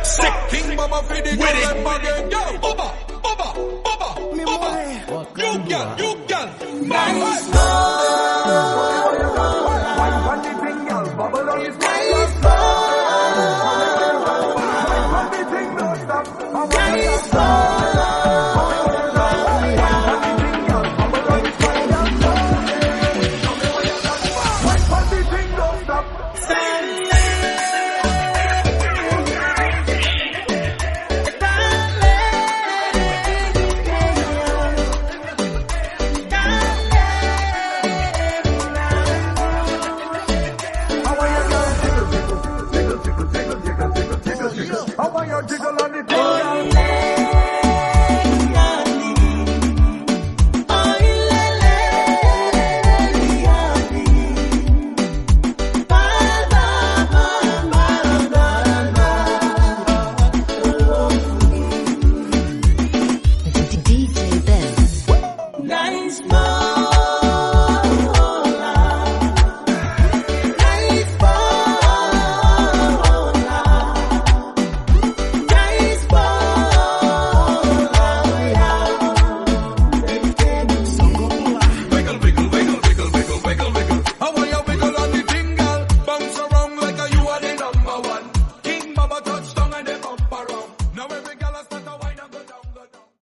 Sick King Mama for the girl them again. Yo, Boba, Boba, Boba, Boba. You can. Nice. I want your